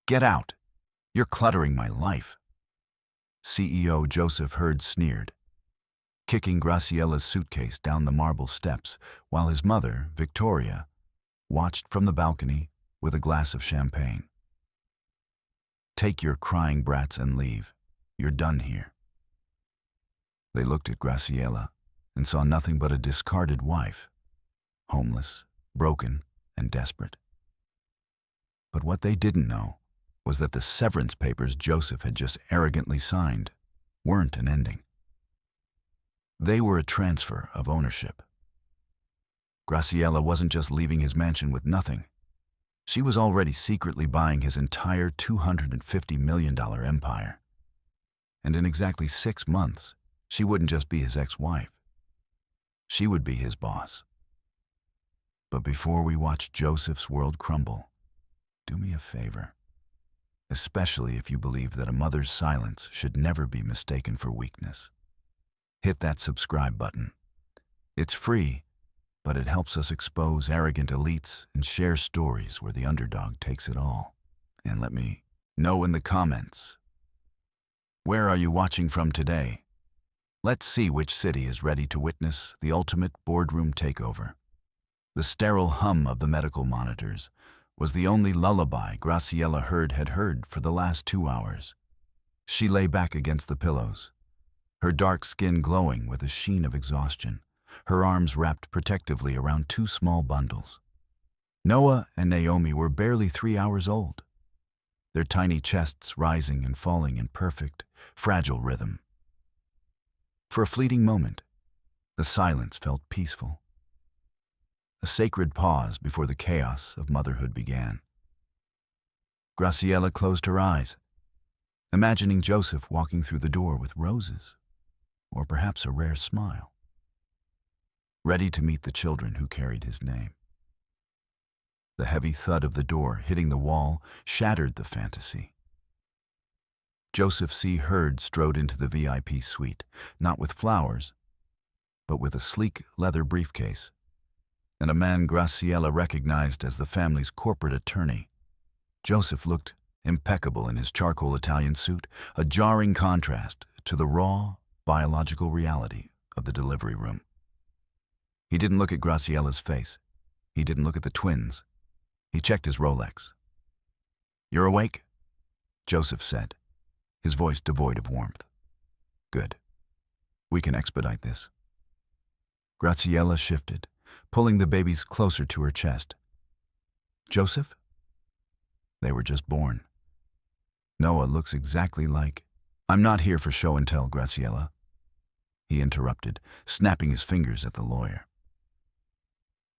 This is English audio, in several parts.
Get out! You're cluttering my life. CEO Joseph Hurd sneered, kicking Graciella's suitcase down the marble steps while his mother, Victoria, watched from the balcony with a glass of champagne. Take your crying brats and leave. You're done here. They looked at Graciella and saw nothing but a discarded wife, homeless, broken, and desperate. But what they didn't know was that the severance papers Joseph had just arrogantly signed weren't an ending. They were a transfer of ownership. Graciella wasn't just leaving his mansion with nothing. She was already secretly buying his entire $250 million empire. And in exactly 6 months, she wouldn't just be his ex-wife. She would be his boss. But before we watch Joseph's world crumble, do me a favor. Especially if you believe that a mother's silence should never be mistaken for weakness. Hit that subscribe button. It's free, but it helps us expose arrogant elites and share stories where the underdog takes it all. And let me know in the comments, where are you watching from today? Let's see which city is ready to witness the ultimate boardroom takeover. The sterile hum of the medical monitors was the only lullaby Graciella Hurd had heard for the last 2 hours. She lay back against the pillows, her dark skin glowing with a sheen of exhaustion, her arms wrapped protectively around 2 small bundles. Noah and Naomi were barely 3 hours old, their tiny chests rising and falling in perfect, fragile rhythm. For a fleeting moment, the silence felt peaceful. A sacred pause before the chaos of motherhood began. Graciella closed her eyes, imagining Joseph walking through the door with roses, or perhaps a rare smile, ready to meet the children who carried his name. The heavy thud of the door hitting the wall shattered the fantasy. Joseph C. Hurd strode into the VIP suite, not with flowers, but with a sleek leather briefcase, and a man Graciella recognized as the family's corporate attorney. Joseph looked impeccable in his charcoal Italian suit, a jarring contrast to the raw, biological reality of the delivery room. He didn't look at Graciella's face. He didn't look at the twins. He checked his Rolex. "You're awake?" Joseph said, his voice devoid of warmth. "Good. We can expedite this." Graciella shifted, pulling the babies closer to her chest. "Joseph?" They were just born. Noah looks exactly like... "I'm not here for show and tell, Graciella," he interrupted, snapping his fingers at the lawyer.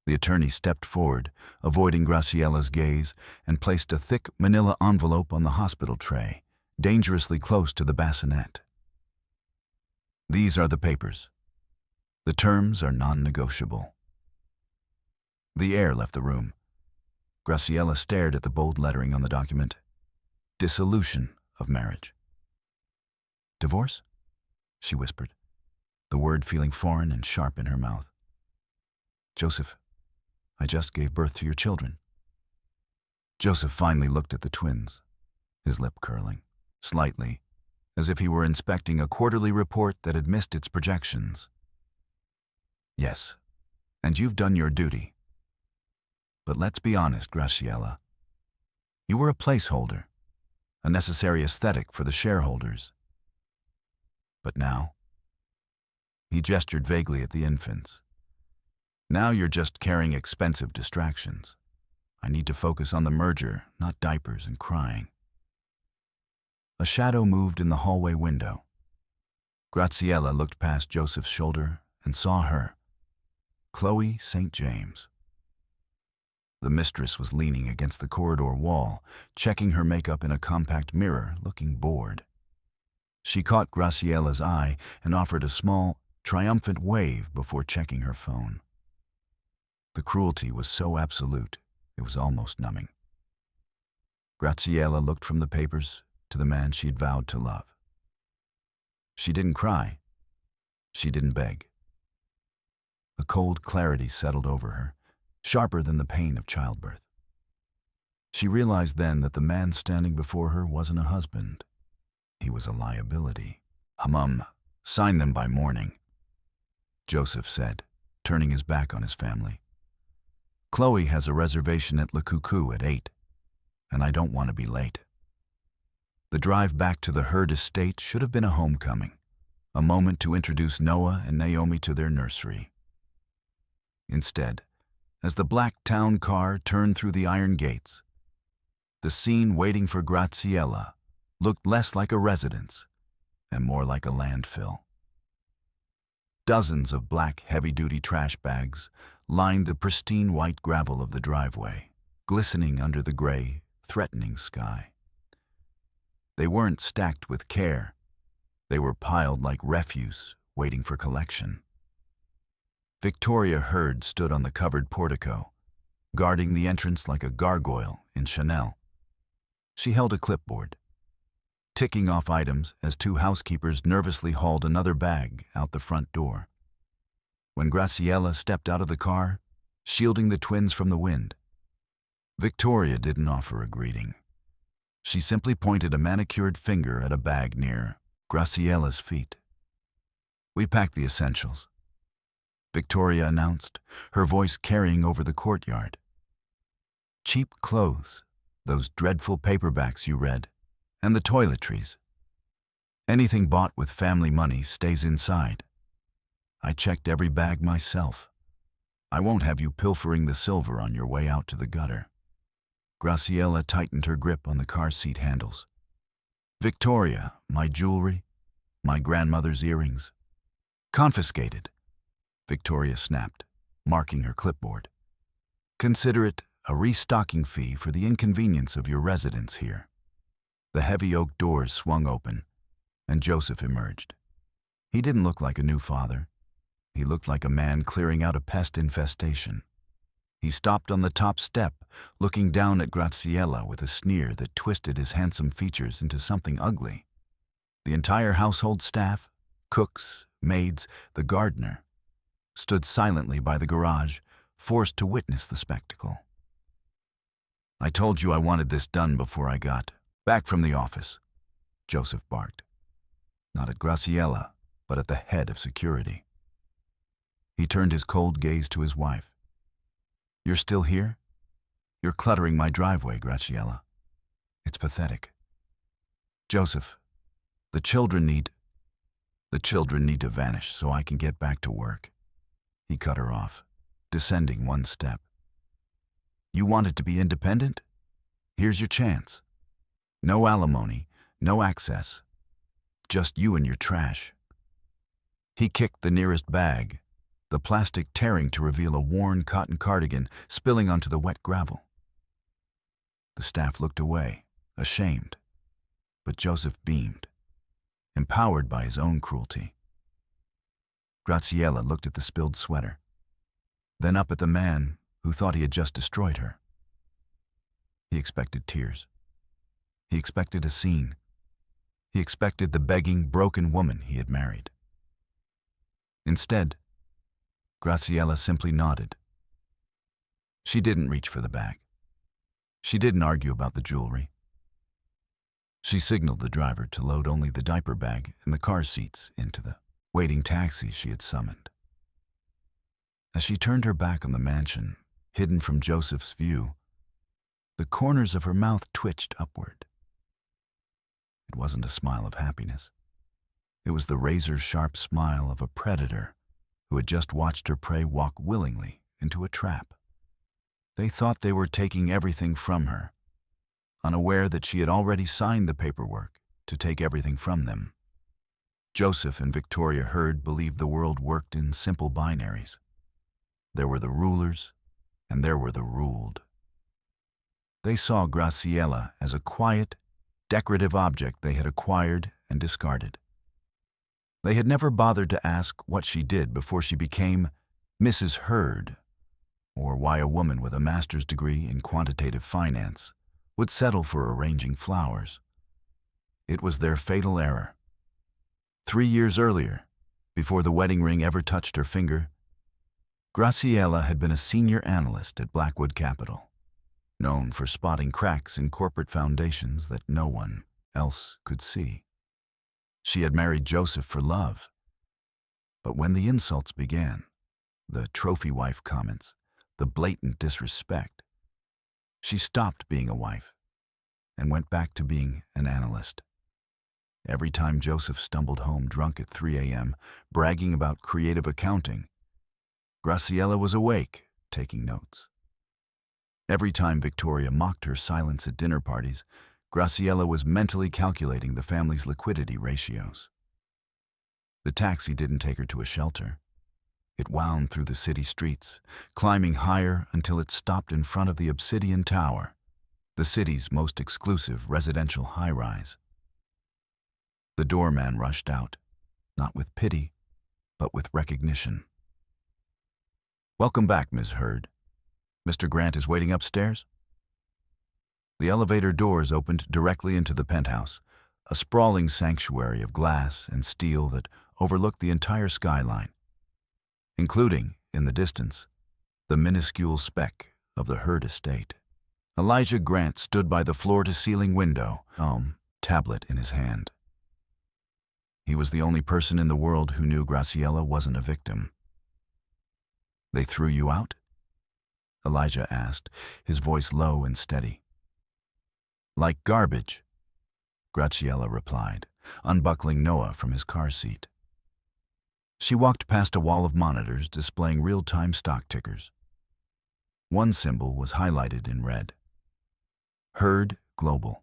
The attorney stepped forward, avoiding Graciella's gaze, and placed a thick manila envelope on the hospital tray, dangerously close to the bassinet. "These are the papers. The terms are non-negotiable." The air left the room. Graciella stared at the bold lettering on the document. Dissolution of marriage. "Divorce?" she whispered, the word feeling foreign and sharp in her mouth. "Joseph, I just gave birth to your children." Joseph finally looked at the twins, his lip curling, slightly, as if he were inspecting a quarterly report that had missed its projections. "Yes, and you've done your duty. But let's be honest, Graciella. You were a placeholder, a necessary aesthetic for the shareholders. But now..." He gestured vaguely at the infants. "Now you're just carrying expensive distractions. I need to focus on the merger, not diapers and crying." A shadow moved in the hallway window. Graciella looked past Joseph's shoulder and saw her, Chloe St. James. The mistress was leaning against the corridor wall, checking her makeup in a compact mirror, looking bored. She caught Graciella's eye and offered a small, triumphant wave before checking her phone. The cruelty was so absolute, it was almost numbing. Graciella looked from the papers to the man she'd vowed to love. She didn't cry. She didn't beg. A cold clarity settled over her, sharper than the pain of childbirth. She realized then that the man standing before her wasn't a husband. He was a liability. Sign them by morning, Joseph said, turning his back on his family. Chloe has a reservation at Le Coucou at 8, and I don't want to be late. The drive back to the Hurd estate should have been a homecoming, a moment to introduce Noah and Naomi to their nursery. Instead, as the black town car turned through the iron gates, the scene waiting for Graziella looked less like a residence and more like a landfill. Dozens of black heavy-duty trash bags lined the pristine white gravel of the driveway, glistening under the gray, threatening sky. They weren't stacked with care. They were piled like refuse, waiting for collection. Victoria Hurd stood on the covered portico, guarding the entrance like a gargoyle in Chanel. She held a clipboard, ticking off items as two housekeepers nervously hauled another bag out the front door. When Graciela stepped out of the car, shielding the twins from the wind, Victoria didn't offer a greeting. She simply pointed a manicured finger at a bag near Graciela's feet. "We packed the essentials," Victoria announced, her voice carrying over the courtyard. "Cheap clothes, those dreadful paperbacks you read, and the toiletries. Anything bought with family money stays inside. I checked every bag myself. I won't have you pilfering the silver on your way out to the gutter." Graciela tightened her grip on the car seat handles. "Victoria, my jewelry, my grandmother's earrings." "Confiscated," Victoria snapped, marking her clipboard. "Consider it a restocking fee for the inconvenience of your residence here." The heavy oak doors swung open, and Joseph emerged. He didn't look like a new father. He looked like a man clearing out a pest infestation. He stopped on the top step, looking down at Graciela with a sneer that twisted his handsome features into something ugly. The entire household staff, cooks, maids, the gardener, stood silently by the garage, forced to witness the spectacle. "I told you I wanted this done before I got back from the office," Joseph barked. Not at Graciela, but at the head of security. He turned his cold gaze to his wife. "You're still here? You're cluttering my driveway, Graciela. It's pathetic." "Joseph, the children need to vanish so I can get back to work." He cut her off, descending one step. "You wanted to be independent? Here's your chance. No alimony, no access. Just you and your trash." He kicked the nearest bag, the plastic tearing to reveal a worn cotton cardigan spilling onto the wet gravel. The staff looked away, ashamed, but Joseph beamed, empowered by his own cruelty. Graciela looked at the spilled sweater, then up at the man who thought he had just destroyed her. He expected tears. He expected a scene. He expected the begging, broken woman he had married. Instead, Graciela simply nodded. She didn't reach for the bag. She didn't argue about the jewelry. She signaled the driver to load only the diaper bag and the car seats into the waiting taxi she had summoned. As she turned her back on the mansion, hidden from Joseph's view, the corners of her mouth twitched upward. It wasn't a smile of happiness. It was the razor-sharp smile of a predator who had just watched her prey walk willingly into a trap. They thought they were taking everything from her, unaware that she had already signed the paperwork to take everything from them. Joseph and Victoria Hurd believed the world worked in simple binaries. There were the rulers, and there were the ruled. They saw Graciela as a quiet, decorative object they had acquired and discarded. They had never bothered to ask what she did before she became Mrs. Hurd, or why a woman with a master's degree in quantitative finance would settle for arranging flowers. It was their fatal error. 3 years earlier, before the wedding ring ever touched her finger, Graciela had been a senior analyst at Blackwood Capital. known for spotting cracks in corporate foundations that no one else could see. She had married Joseph for love, but when the insults began, the trophy wife comments, the blatant disrespect, she stopped being a wife and went back to being an analyst. Every time Joseph stumbled home drunk at 3 a.m., bragging about creative accounting, Graciela was awake, taking notes. Every time Victoria mocked her silence at dinner parties, Graciela was mentally calculating the family's liquidity ratios. The taxi didn't take her to a shelter. It wound through the city streets, climbing higher until it stopped in front of the Obsidian Tower, the city's most exclusive residential high-rise. The doorman rushed out, not with pity, but with recognition. "Welcome back, Ms. Hurd. Mr. Grant is waiting upstairs?" The elevator doors opened directly into the penthouse, a sprawling sanctuary of glass and steel that overlooked the entire skyline, including, in the distance, the minuscule speck of the Hurd estate. Elijah Grant stood by the floor-to-ceiling window, tablet in his hand. He was the only person in the world who knew Graciela wasn't a victim. "They threw you out?" Elijah asked, his voice low and steady. "Like garbage," Graciela replied, unbuckling Noah from his car seat. She walked past a wall of monitors displaying real-time stock tickers. One symbol was highlighted in red. Hurd Global.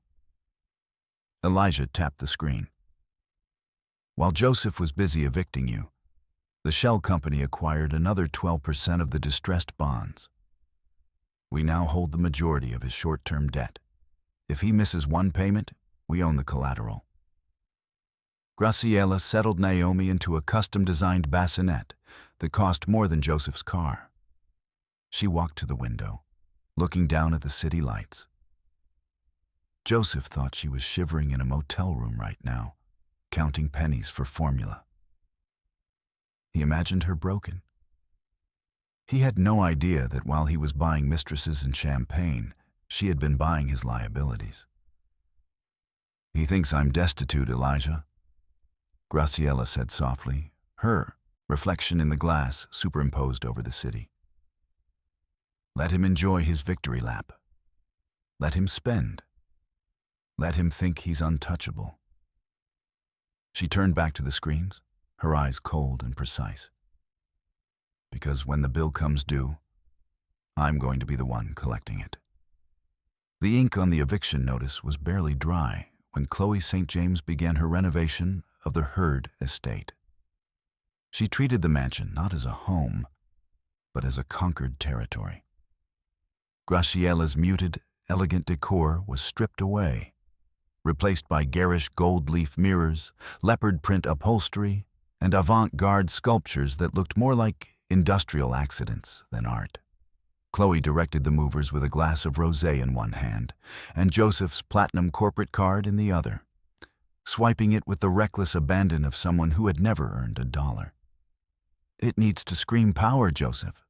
Elijah tapped the screen. "While Joseph was busy evicting you, the shell company acquired another 12% of the distressed bonds. We now hold the majority of his short-term debt. If he misses one payment, we own the collateral." Graciela settled Naomi into a custom-designed bassinet that cost more than Joseph's car. She walked to the window, looking down at the city lights. Joseph thought she was shivering in a motel room right now, counting pennies for formula. He imagined her broken. He had no idea that while he was buying mistresses and champagne, she had been buying his liabilities. "He thinks I'm destitute, Elijah," Graciela said softly, her reflection in the glass superimposed over the city. "Let him enjoy his victory lap. Let him spend. Let him think he's untouchable." She turned back to the screens, her eyes cold and precise. "Because when the bill comes due, I'm going to be the one collecting it." The ink on the eviction notice was barely dry when Chloe St. James began her renovation of the Hurd estate. She treated the mansion not as a home, but as a conquered territory. Graciela's muted, elegant decor was stripped away, replaced by garish gold leaf mirrors, leopard print upholstery, and avant-garde sculptures that looked more like industrial accidents than art. Chloe directed the movers with a glass of rosé in one hand and Joseph's platinum corporate card in the other, swiping it with the reckless abandon of someone who had never earned $1. "It needs to scream power, Joseph,"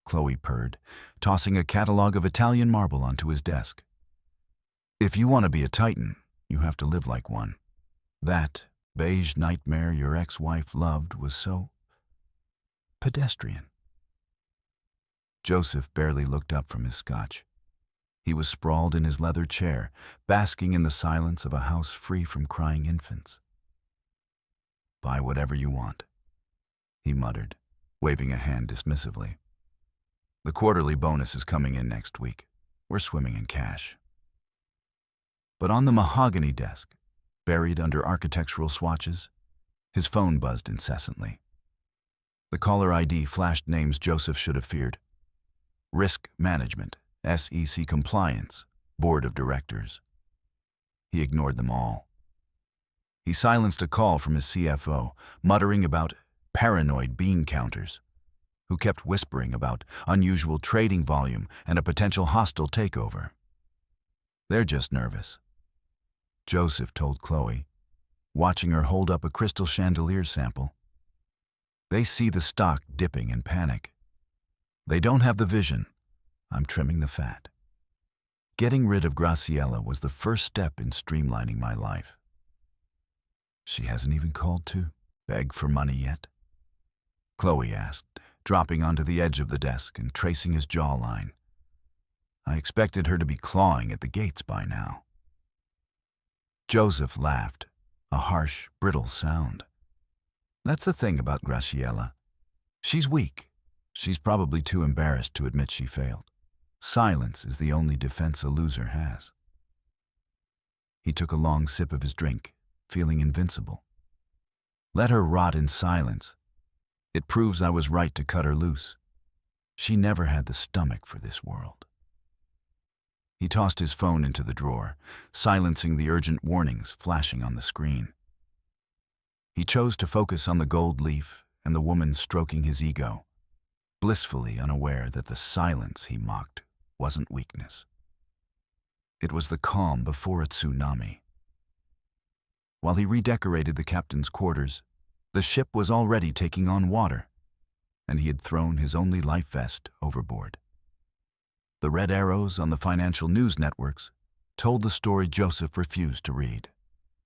Chloe purred, tossing a catalog of Italian marble onto his desk. "If you want to be a titan, you have to live like one. That beige nightmare your ex-wife loved was so pedestrian." Joseph barely looked up from his scotch. He was sprawled in his leather chair, basking in the silence of a house free from crying infants. "Buy whatever you want," he muttered, waving a hand dismissively. "The quarterly bonus is coming in next week. We're swimming in cash." But on the mahogany desk, buried under architectural swatches, his phone buzzed incessantly. The caller ID flashed names Joseph should have feared. Risk Management, SEC Compliance, Board of Directors. He ignored them all. He silenced a call from his CFO, muttering about paranoid bean counters, who kept whispering about unusual trading volume and a potential hostile takeover. "They're just nervous," Joseph told Chloe, watching her hold up a crystal chandelier sample. "They see the stock dipping and panic. They don't have the vision. I'm trimming the fat." Getting rid of Graciela was the first step in streamlining my life. She hasn't even called to beg for money yet? Chloe asked, dropping onto the edge of the desk and tracing his jawline. I expected her to be clawing at the gates by now. Joseph laughed, a harsh, brittle sound. That's the thing about Graciela. She's weak. She's probably too embarrassed to admit she failed. Silence is the only defense a loser has. He took a long sip of his drink, feeling invincible. Let her rot in silence. It proves I was right to cut her loose. She never had the stomach for this world. He tossed his phone into the drawer, silencing the urgent warnings flashing on the screen. He chose to focus on the gold leaf and the woman stroking his ego, blissfully unaware that the silence he mocked wasn't weakness. It was the calm before a tsunami. While he redecorated the captain's quarters, the ship was already taking on water, and he had thrown his only life vest overboard. The red arrows on the financial news networks told the story Joseph refused to read.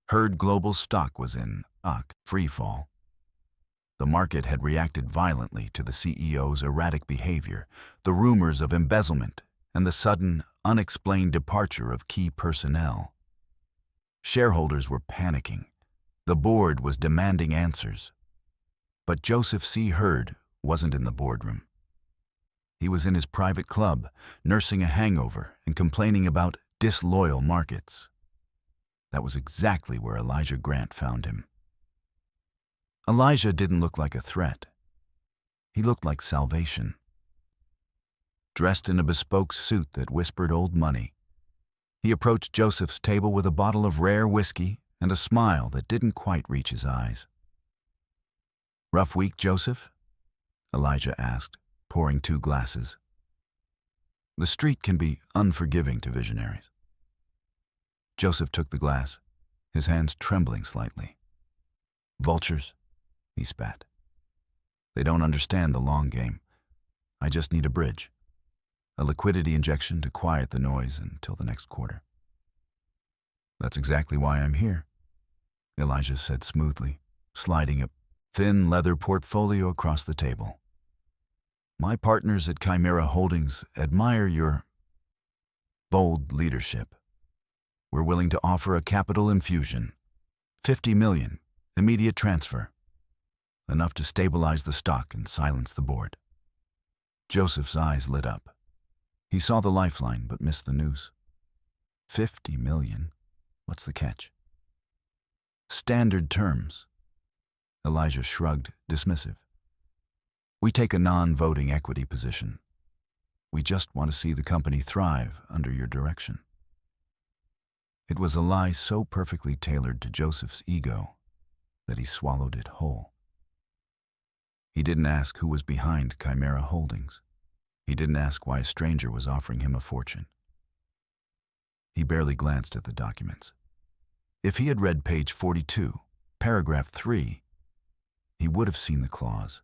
Herd Global stock was in free fall. The market had reacted violently to the CEO's erratic behavior, the rumors of embezzlement, and the sudden, unexplained departure of key personnel. Shareholders were panicking. The board was demanding answers. But Joseph C. Hurd wasn't in the boardroom. He was in his private club, nursing a hangover and complaining about disloyal markets. That was exactly where Elijah Grant found him. Elijah didn't look like a threat. He looked like salvation. Dressed in a bespoke suit that whispered old money, he approached Joseph's table with a bottle of rare whiskey and a smile that didn't quite reach his eyes. "Rough week, Joseph?" Elijah asked, pouring 2 glasses. The street can be unforgiving to visionaries. Joseph took the glass, his hands trembling slightly. "Vultures," he spat. "They don't understand the long game. I just need a bridge, a liquidity injection to quiet the noise until the next quarter." "That's exactly why I'm here," Elijah said smoothly, sliding a thin leather portfolio across the table. "My partners at Chimera Holdings admire your bold leadership. We're willing to offer a capital infusion, $50 million, immediate transfer, enough to stabilize the stock and silence the board." Joseph's eyes lit up. He saw the lifeline but missed the noose. $50 million? What's the catch? "Standard terms." Elijah shrugged, dismissive. "We take a non-voting equity position. We just want to see the company thrive under your direction." It was a lie so perfectly tailored to Joseph's ego that he swallowed it whole. He didn't ask who was behind Chimera Holdings. He didn't ask why a stranger was offering him a fortune. He barely glanced at the documents. If he had read page 42, paragraph 3, he would have seen the clause.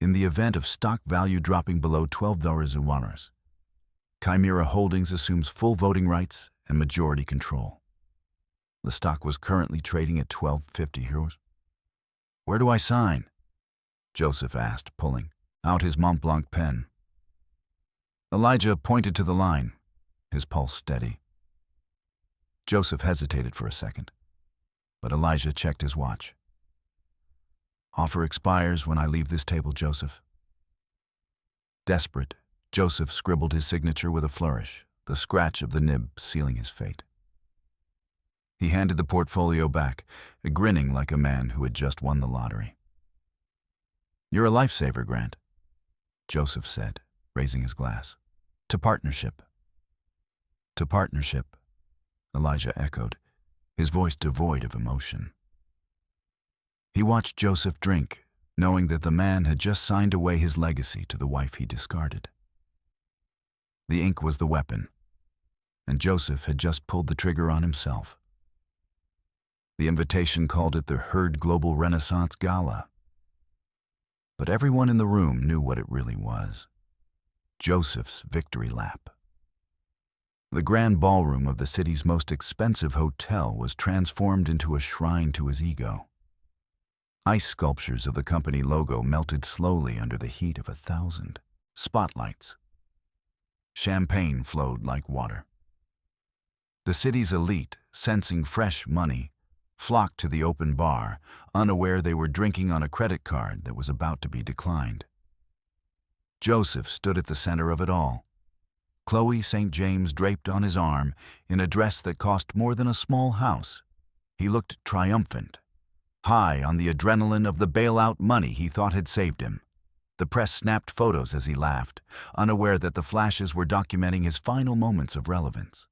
In the event of stock value dropping below $12, Chimera Holdings assumes full voting rights and majority control. The stock was currently trading at €12.50. "Where do I sign?" Joseph asked, pulling out his Mont Blanc pen. Elijah pointed to the line, his pulse steady. Joseph hesitated for a second, but Elijah checked his watch. "Offer expires when I leave this table, Joseph." Desperate, Joseph scribbled his signature with a flourish, the scratch of the nib sealing his fate. He handed the portfolio back, grinning like a man who had just won the lottery. "You're a lifesaver, Grant," Joseph said, raising his glass. "To partnership." "To partnership," Elijah echoed, his voice devoid of emotion. He watched Joseph drink, knowing that the man had just signed away his legacy to the wife he discarded. The ink was the weapon, and Joseph had just pulled the trigger on himself. The invitation called it the Hurd Global Renaissance Gala. But everyone in the room knew what it really was: Joseph's victory lap. The grand ballroom of the city's most expensive hotel was transformed into a shrine to his ego. Ice sculptures of the company logo melted slowly under the heat of 1,000 spotlights. Champagne flowed like water. The city's elite, sensing fresh money, flocked to the open bar, unaware they were drinking on a credit card that was about to be declined. Joseph stood at the center of it all. Chloe St. James draped on his arm in a dress that cost more than a small house. He looked triumphant, high on the adrenaline of the bailout money he thought had saved him. The press snapped photos as he laughed, unaware that the flashes were documenting his final moments of relevance.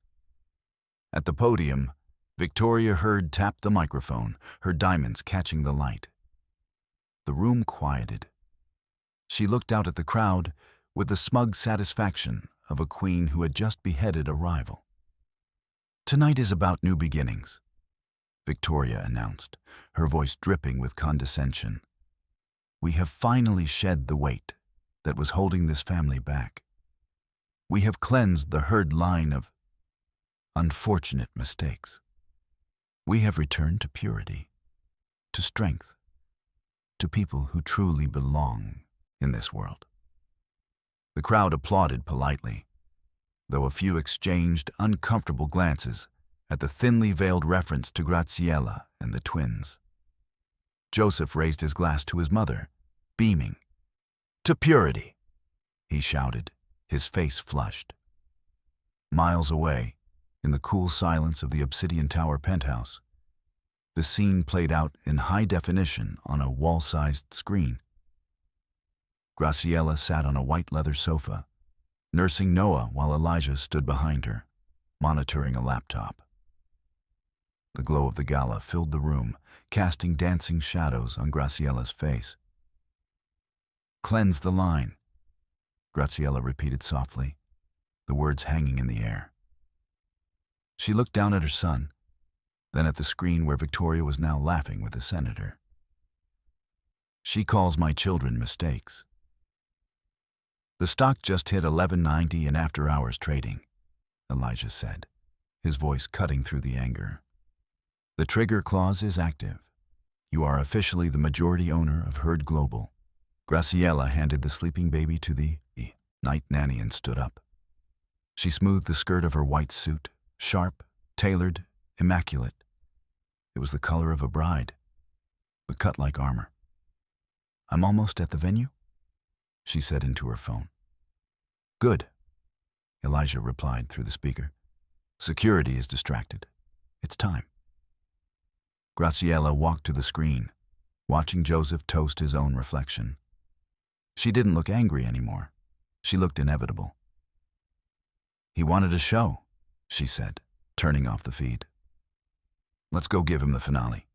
At the podium, Victoria Hurd tapped the microphone, her diamonds catching the light. The room quieted. She looked out at the crowd with the smug satisfaction of a queen who had just beheaded a rival. "Tonight is about new beginnings," Victoria announced, her voice dripping with condescension. "We have finally shed the weight that was holding this family back. We have cleansed the Hurd line of unfortunate mistakes. We have returned to purity, to strength, to people who truly belong in this world." The crowd applauded politely, though a few exchanged uncomfortable glances at the thinly veiled reference to Graziella and the twins. Joseph raised his glass to his mother, beaming. "To purity," he shouted, his face flushed. Miles away, in the cool silence of the Obsidian Tower penthouse, the scene played out in high definition on a wall-sized screen. Graciela sat on a white leather sofa, nursing Noah while Elijah stood behind her, monitoring a laptop. The glow of the gala filled the room, casting dancing shadows on Graciela's face. "Cleanse the line," Graciela repeated softly, the words hanging in the air. She looked down at her son, then at the screen where Victoria was now laughing with the senator. "She calls my children mistakes." "The stock just hit $11.90 in after-hours trading," Elijah said, his voice cutting through the anger. "The trigger clause is active. You are officially the majority owner of Hurd Global." Graciela handed the sleeping baby to the night nanny and stood up. She smoothed the skirt of her white suit, sharp, tailored, immaculate. It was the color of a bride, but cut like armor. "I'm almost at the venue," she said into her phone. "Good," Elijah replied through the speaker. "Security is distracted. It's time." Graciela walked to the screen, watching Joseph toast his own reflection. She didn't look angry anymore. She looked inevitable. "He wanted a show," she said, turning off the feed. "Let's go give him the finale."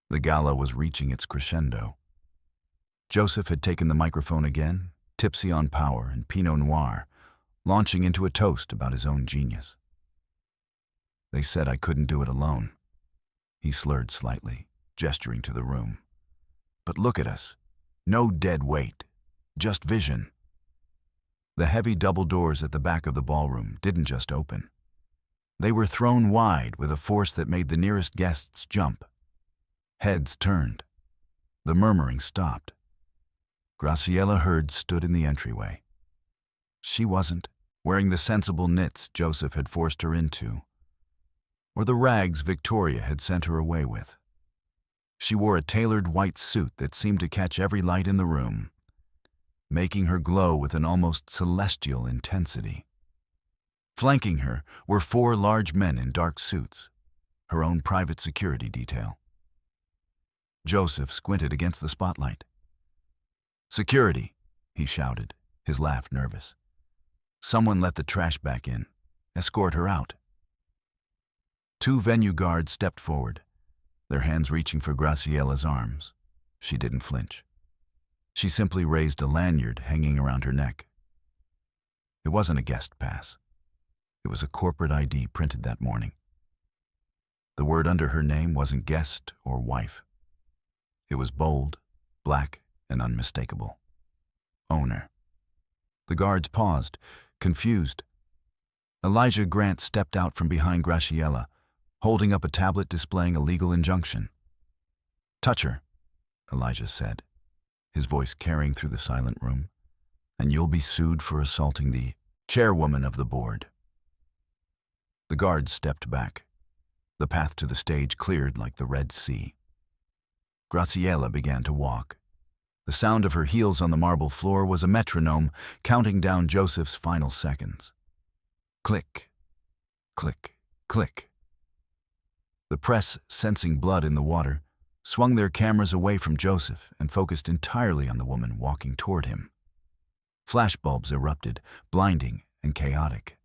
The gala was reaching its crescendo. Joseph had taken the microphone again, tipsy on power and Pinot Noir, launching into a toast about his own genius. "They said I couldn't do it alone," he slurred slightly, gesturing to the room. "But look at us. No dead weight, just vision." The heavy double doors at the back of the ballroom didn't just open. They were thrown wide with a force that made the nearest guests jump. Heads turned. The murmuring stopped. Graciela Hurd stood in the entryway. She wasn't wearing the sensible knits Joseph had forced her into, or the rags Victoria had sent her away with. She wore a tailored white suit that seemed to catch every light in the room, making her glow with an almost celestial intensity. Flanking her were 4 large men in dark suits, her own private security detail. Joseph squinted against the spotlight. "Security," he shouted, his laugh nervous. "Someone let the trash back in. Escort her out." 2 venue guards stepped forward, their hands reaching for Graciela's arms. She didn't flinch. She simply raised a lanyard hanging around her neck. It wasn't a guest pass. It was a corporate ID printed that morning. The word under her name wasn't guest or wife. It was bold, black, and unmistakable. Owner. The guards paused, confused. Elijah Grant stepped out from behind Graciela, holding up a tablet displaying a legal injunction. "Touch her," Elijah said, his voice carrying through the silent room, "and you'll be sued for assaulting the chairwoman of the board." The guards stepped back, the path to the stage cleared like the Red Sea. Graciela began to walk. The sound of her heels on the marble floor was a metronome counting down Joseph's final seconds. Click, click, click. The press, sensing blood in the water, swung their cameras away from Joseph and focused entirely on the woman walking toward him. Flashbulbs erupted, blinding and chaotic.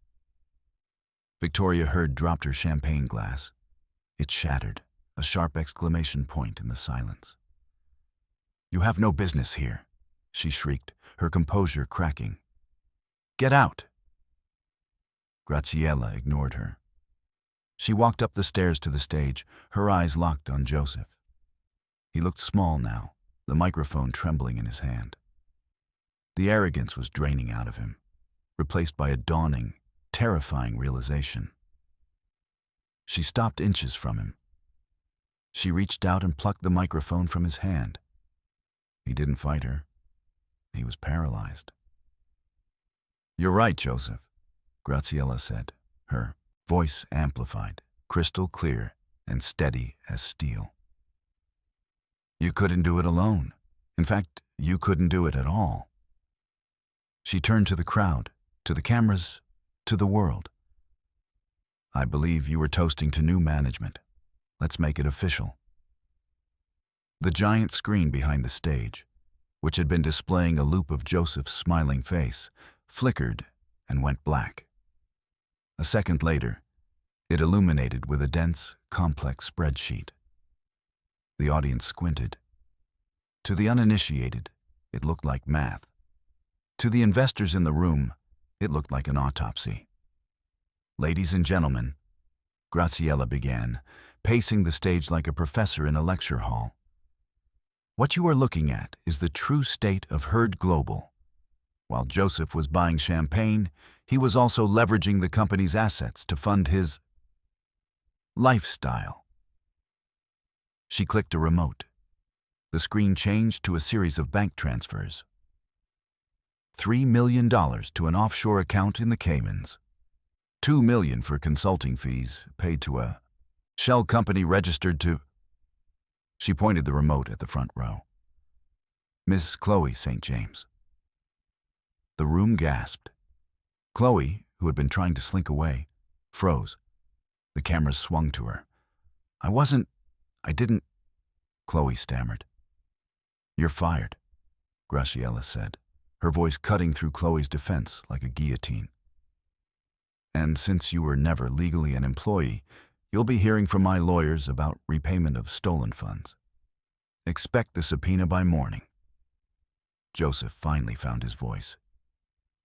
Victoria Hurd dropped her champagne glass. It shattered, a sharp exclamation point in the silence. "You have no business here," she shrieked, her composure cracking. "Get out!" Graciela ignored her. She walked up the stairs to the stage, her eyes locked on Joseph. He looked small now, the microphone trembling in his hand. The arrogance was draining out of him, replaced by a dawning, terrifying realization. She stopped inches from him. She reached out and plucked the microphone from his hand. He didn't fight her. He was paralyzed. "You're right, Joseph," Graciela said, her voice amplified, crystal clear and steady as steel. "You couldn't do it alone. In fact, you couldn't do it at all." She turned to the crowd, to the cameras, to the world. "I believe you were toasting to new management. Let's make it official." The giant screen behind the stage, which had been displaying a loop of Joseph's smiling face, flickered and went black. A second later, it illuminated with a dense, complex spreadsheet. The audience squinted. To the uninitiated, it looked like math. To the investors in the room, it looked like an autopsy. "Ladies and gentlemen," Graciela began, pacing the stage like a professor in a lecture hall. "What you are looking at is the true state of Hurd Global. While Joseph was buying champagne, he was also leveraging the company's assets to fund his lifestyle." She clicked a remote. The screen changed to a series of bank transfers. $3 million to an offshore account in the Caymans. $2 million for consulting fees paid to a shell company registered to... She pointed the remote at the front row. "Miss Chloe St. James." The room gasped. Chloe, who had been trying to slink away, froze. The cameras swung to her. I didn't, Chloe stammered. "You're fired," Graciela said, her voice cutting through Chloe's defense like a guillotine. "And since you were never legally an employee, you'll be hearing from my lawyers about repayment of stolen funds. Expect the subpoena by morning." Joseph finally found his voice.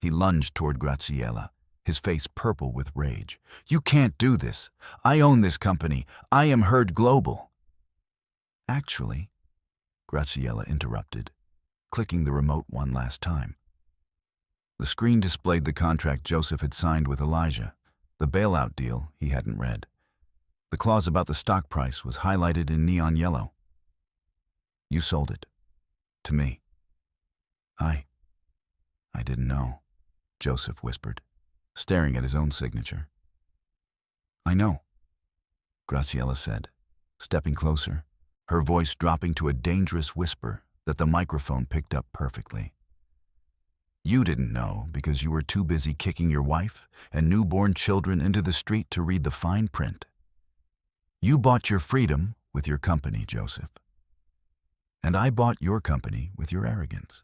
He lunged toward Graciela, his face purple with rage. "You can't do this. I own this company. I am Hurd Global." "Actually," Graciela interrupted, clicking the remote one last time. The screen displayed the contract Joseph had signed with Elijah, the bailout deal he hadn't read. The clause about the stock price was highlighted in neon yellow. "You sold it. To me." I didn't know," Joseph whispered, staring at his own signature. "I know," Graciela said, stepping closer, her voice dropping to a dangerous whisper that the microphone picked up perfectly. "You didn't know because you were too busy kicking your wife and newborn children into the street to read the fine print. You bought your freedom with your company, Joseph. And I bought your company with your arrogance."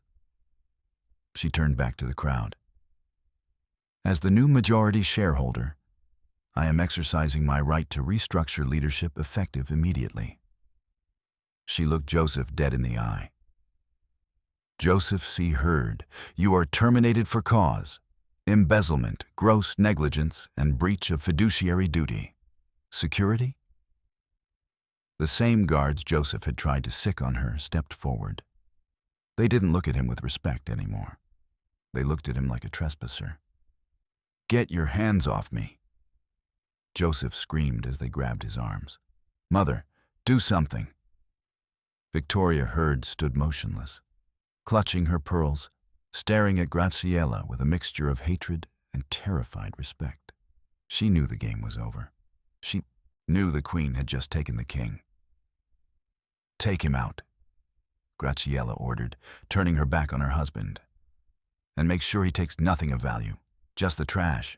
She turned back to the crowd. "As the new majority shareholder, I am exercising my right to restructure leadership effective immediately." She looked Joseph dead in the eye. "Joseph C. Hurd, you are terminated for cause, embezzlement, gross negligence, and breach of fiduciary duty. Security?" The same guards Joseph had tried to sic on her stepped forward. They didn't look at him with respect anymore. They looked at him like a trespasser. Get your hands off me!" Joseph screamed as they grabbed his arms. "Mother, do something!" Victoria Hurd stood motionless, clutching her pearls, staring at Graziella with a mixture of hatred and terrified respect. She knew the game was over. She knew the queen had just taken the king. "Take him out," Graziella ordered, turning her back on her husband. "And make sure he takes nothing of value, just the trash."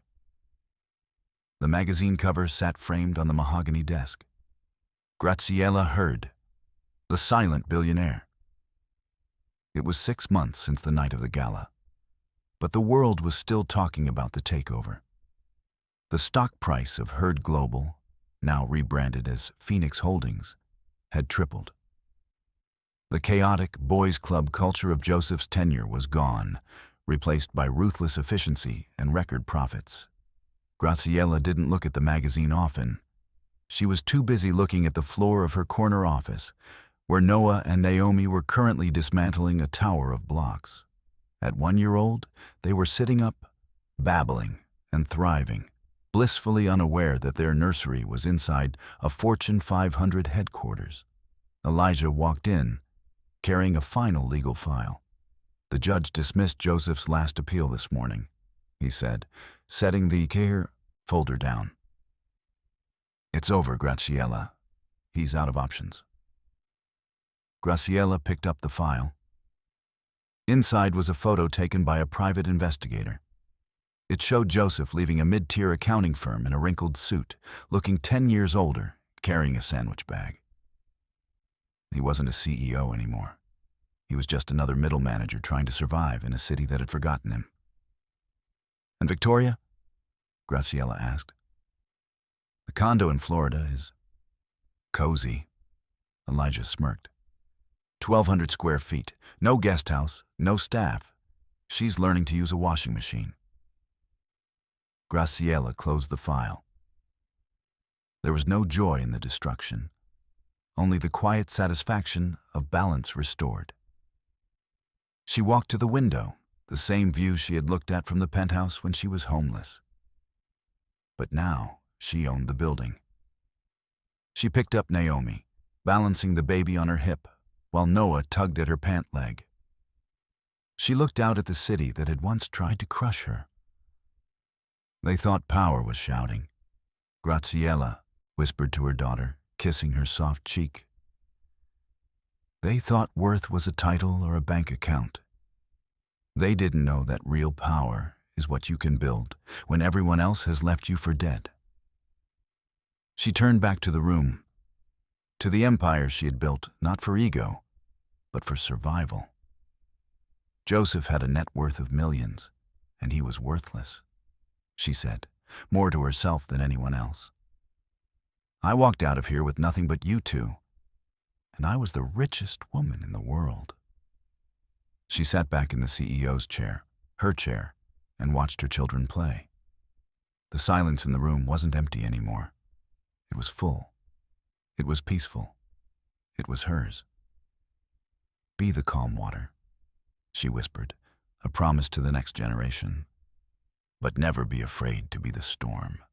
The magazine cover sat framed on the mahogany desk. Graziella Hurd, the silent billionaire. It was 6 months since the night of the gala, but the world was still talking about the takeover. The stock price of Hurd Global, now rebranded as Phoenix Holdings, had tripled. The chaotic boys' club culture of Joseph's tenure was gone, replaced by ruthless efficiency and record profits. Graziella didn't look at the magazine often. She was too busy looking at the floor of her corner office, where Noah and Naomi were currently dismantling a tower of blocks. At 1 year old, they were sitting up, babbling and thriving, blissfully unaware that their nursery was inside a Fortune 500 headquarters. Elijah walked in, carrying a final legal file. "The judge dismissed Joseph's last appeal this morning," he said, setting the care folder down. "It's over, Graziella. He's out of options." Graziella picked up the file. Inside was a photo taken by a private investigator. It showed Joseph leaving a mid-tier accounting firm in a wrinkled suit, looking 10 years older, carrying a sandwich bag. He wasn't a CEO anymore. He was just another middle manager trying to survive in a city that had forgotten him. "And Victoria?" Graziella asked. "The condo in Florida is cozy," Elijah smirked. 1,200 square feet, no guest house, no staff. She's learning to use a washing machine. Graziella closed the file. There was no joy in the destruction, only the quiet satisfaction of balance restored. She walked to the window, the same view she had looked at from the penthouse when she was homeless. But now she owned the building. She picked up Naomi, balancing the baby on her hip, while Noah tugged at her pant leg. She looked out at the city that had once tried to crush her. They thought power was shouting. Graziella whispered to her daughter, kissing her soft cheek. They thought worth was a title or a bank account. They didn't know that real power is what you can build when everyone else has left you for dead. She turned back to the room, to the empire she had built not for ego, but for survival. Joseph had a net worth of millions, and he was worthless, she said, more to herself than anyone else. "I walked out of here with nothing but you two, and I was the richest woman in the world." She sat back in the CEO's chair, her chair, and watched her children play. The silence in the room wasn't empty anymore. It was full. It was peaceful. It was hers. "Be the calm water," she whispered, a promise to the next generation. "But never be afraid to be the storm."